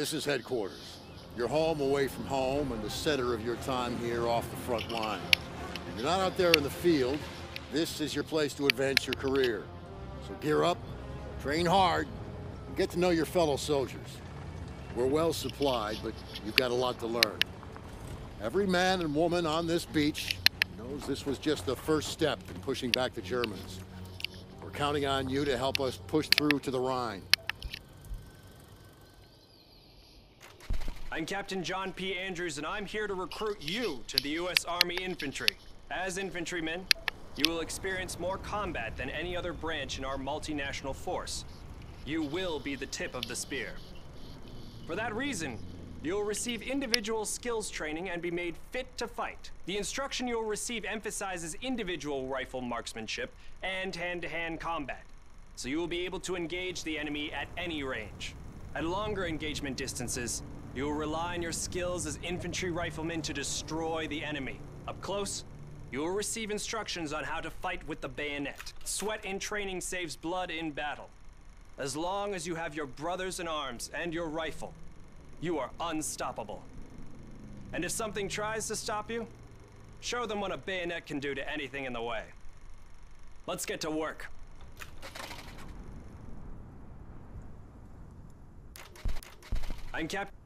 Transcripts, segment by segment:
This is headquarters. Your home away from home and the center of your time here off the front line. If you're not out there in the field, this is your place to advance your career. So gear up, train hard, and get to know your fellow soldiers. We're well supplied, but you've got a lot to learn. Every man and woman on this beach knows this was just the first step in pushing back the Germans. We're counting on you to help us push through to the Rhine. I'm Captain John P. Andrews, and I'm here to recruit you to the U.S. Army Infantry. As infantrymen, you will experience more combat than any other branch in our multinational force. You will be the tip of the spear. For that reason, you'll receive individual skills training and be made fit to fight. The instruction you'll receive emphasizes individual rifle marksmanship and hand-to-hand combat, so you will be able to engage the enemy at any range. At longer engagement distances, you will rely on your skills as infantry riflemen to destroy the enemy. Up close, you will receive instructions on how to fight with the bayonet. Sweat in training saves blood in battle. As long as you have your brothers in arms and your rifle, you are unstoppable. And if something tries to stop you, show them what a bayonet can do to anything in the way. Let's get to work. I'm Captain.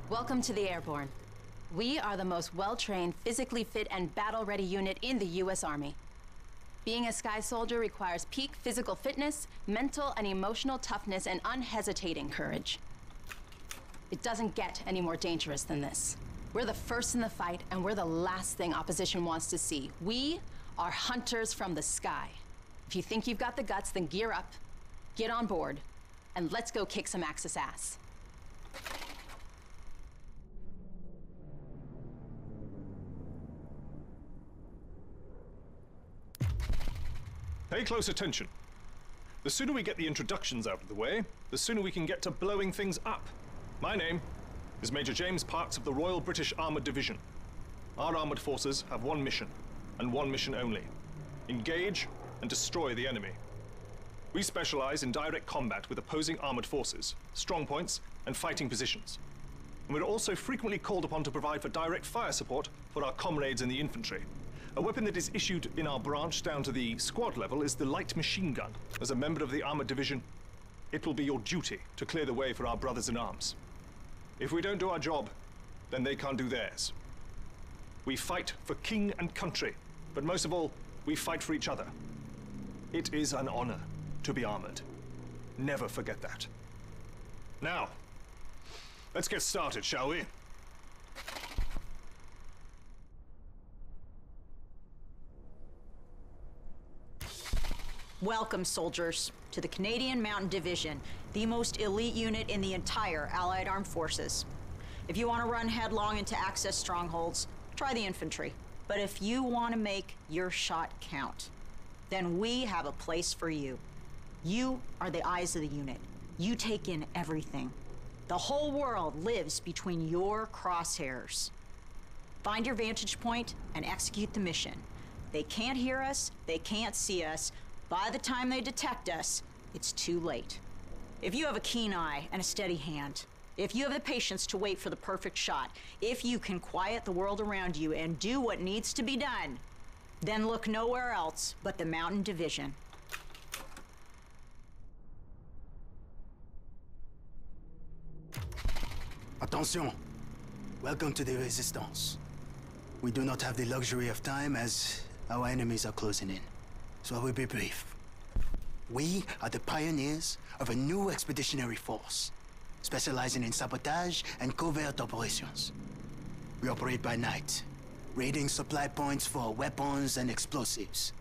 Welcome to the Airborne. We are the most well-trained, physically fit, and battle-ready unit in the U.S. Army. Being a Sky Soldier requires peak physical fitness, mental and emotional toughness, and unhesitating courage. It doesn't get any more dangerous than this. We're the first in the fight, and we're the last thing opposition wants to see. We are hunters from the sky. If you think you've got the guts, then gear up, get on board, and let's go kick some Axis ass. Pay close attention. The sooner we get the introductions out of the way, the sooner we can get to blowing things up. My name is Major James Parks of the Royal British Armoured Division. Our armoured forces have one mission, and one mission only: engage and destroy the enemy. We specialize in direct combat with opposing armoured forces, strong points, and fighting positions. And we're also frequently called upon to provide for direct fire support for our comrades in the infantry. A weapon that is issued in our branch down to the squad level is the light machine gun. As a member of the armored division, it will be your duty to clear the way for our brothers in arms. If we don't do our job, then they can't do theirs. We fight for king and country, but most of all, we fight for each other. It is an honor to be armored. Never forget that. Now, let's get started, shall we? Welcome, soldiers, to the Canadian Mountain Division, the most elite unit in the entire Allied Armed Forces. If you want to run headlong into Axis strongholds, try the infantry. But if you want to make your shot count, then we have a place for you. You are the eyes of the unit. You take in everything. The whole world lives between your crosshairs. Find your vantage point and execute the mission. They can't hear us, they can't see us. By the time they detect us, it's too late. If you have a keen eye and a steady hand, if you have the patience to wait for the perfect shot, if you can quiet the world around you and do what needs to be done, then look nowhere else but the Mountain Division. Attention! Welcome to the Resistance. We do not have the luxury of time as our enemies are closing in. So I will be brief. We are the pioneers of a new expeditionary force, specializing in sabotage and covert operations. We operate by night, raiding supply points for weapons and explosives,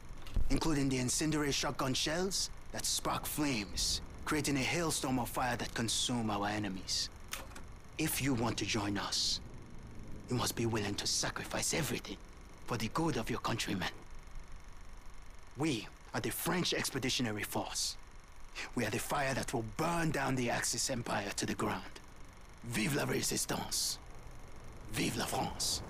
including the incendiary shotgun shells that spark flames, creating a hailstorm of fire that consume our enemies. If you want to join us, you must be willing to sacrifice everything for the good of your countrymen. We are the French Expeditionary Force. We are the fire that will burn down the Axis Empire to the ground. Vive la Résistance! Vive la France!